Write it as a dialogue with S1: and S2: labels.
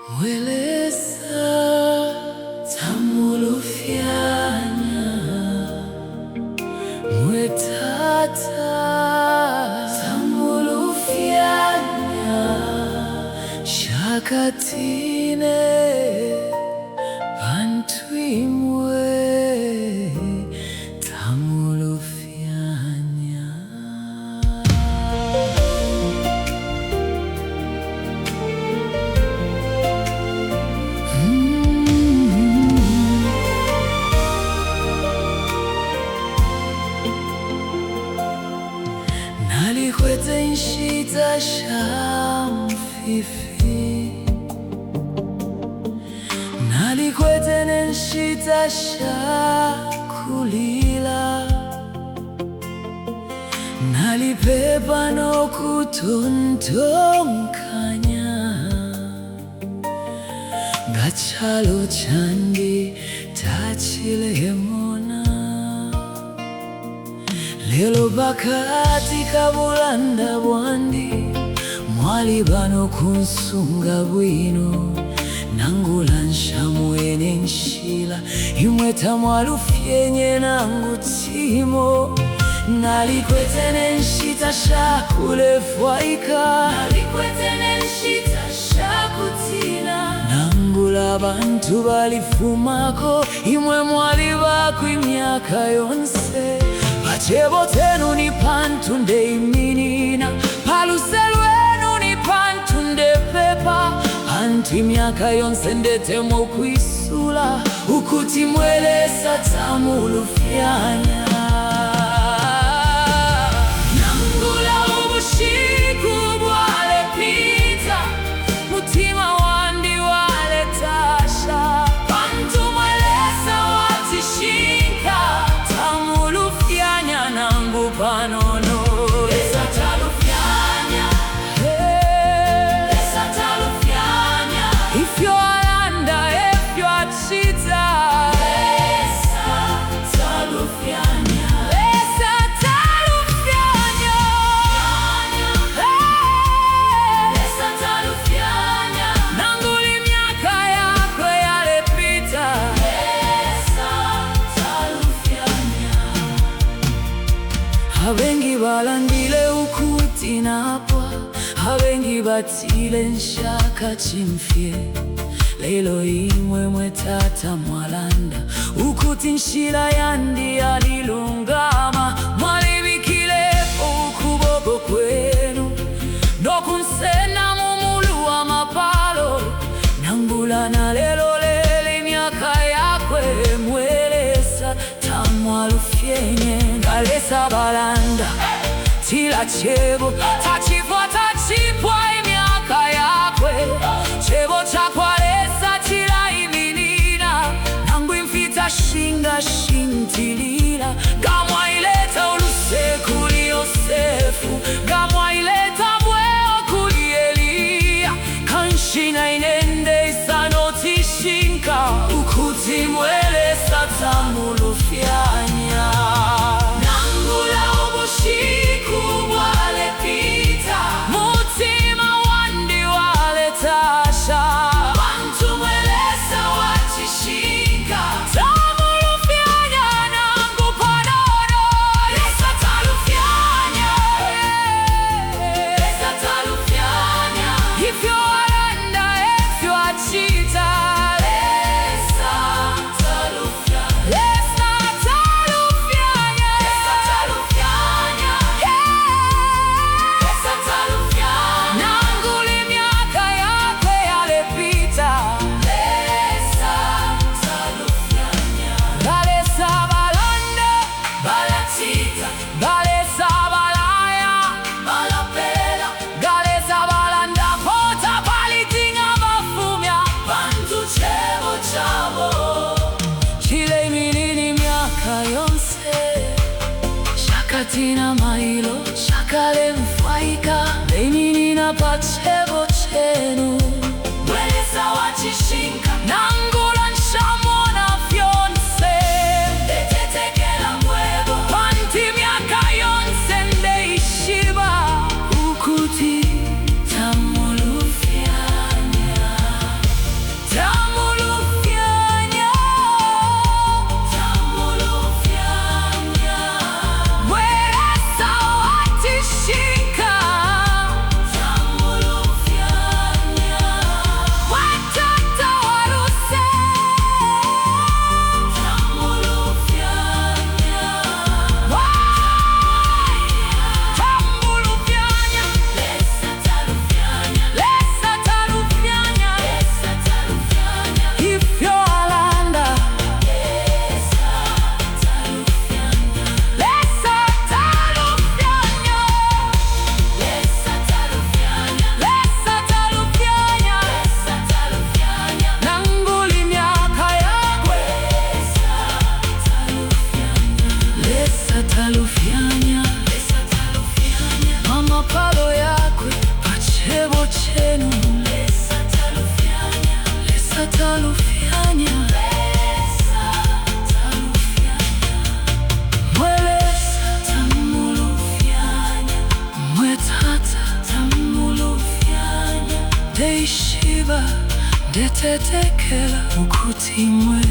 S1: Mwelesa tamulufyanya mwetata tamulufyanya shakatine bantu imwe tamulufyanya. Nalikwete nshita shamfifi, nalikwete nenshita shakulila, nalipepa nokutontonkanya ngachalo chandi tachilemona. Lelo bakati kabulanda bwandi mwali bano kunsunga bwino nangula nshamwene nshila imweta mwalufyenye nangu timo. Nalikwete nenshita shakulefwaika, nalikwete nenshita shakutina nangula bantu balifumako imwe mwali baku imyaka yonse. Pachebo tenu ni pantu nde iminina, paluselwenu ni pantu nde pepa, antu imyaka yonse ndetemo kwisula ukuti mwelesa tamulufyanya. Nangula ubushiku bwale pita, mutima wandi wale tasha, pantu mwelesa watishinka tamulufyanya nangu panono. Lesa talufyanya, lesa talufyanya, ifyo alanda efyo achita. Lesa talufyanya, lesa talufyanya, lesa talufyanya, nanguli myaka yako yalepita. Lesa talufyanya, abengi balandile ukuti napwa, abengi batile nshaka chimfye. Lelo imwe mwetata mwalanda ukuti nshila yandi alilungama, mwalibikilepo ukuboko kwenu nokunsena mumulu wa mapalo. Nangula na lelo lele myaka yakwe mwelesa tamwalufyenye. Ngalesa balanda tila chebo tachifwa tachipwa imyaka yakwe, chebo chakwalesa tila iminina nangu imfita shinga shintilila. Gamwa ileta uluseku li Yosefu, gamwa ileta bweo kuli Eliya, kanshina inende isanotishinka ukuti mwelesa tamulufyanya. Nangula ubushiku bwale pita, mutima wandi wale tasha, bantu mwelesa watishinka tamulufyanya nangu panono. Lesa talufyanya, lesa talufyanya, ifyo alanda efyo achita. Lesa talufyanya, lesa talufyanya, lesa talufyanya, lesa talufyanya, nanguli myaka yakwe yalepita. Lesa talufyanya, balesa balanda balatita, balesa balaya balapela, galesa balanda pota palitinga bafumya bantu chebo chabo. Chile minini myaka yonse shakatina mailo shakale mfwaika leminina pachebo chenu. Mwelesa wachishinka nangula nshamona fyonse etetekela mwebo panti myaka yonse ndeishiba ukuti tamulufyanya. ndetetekela ukuti mwe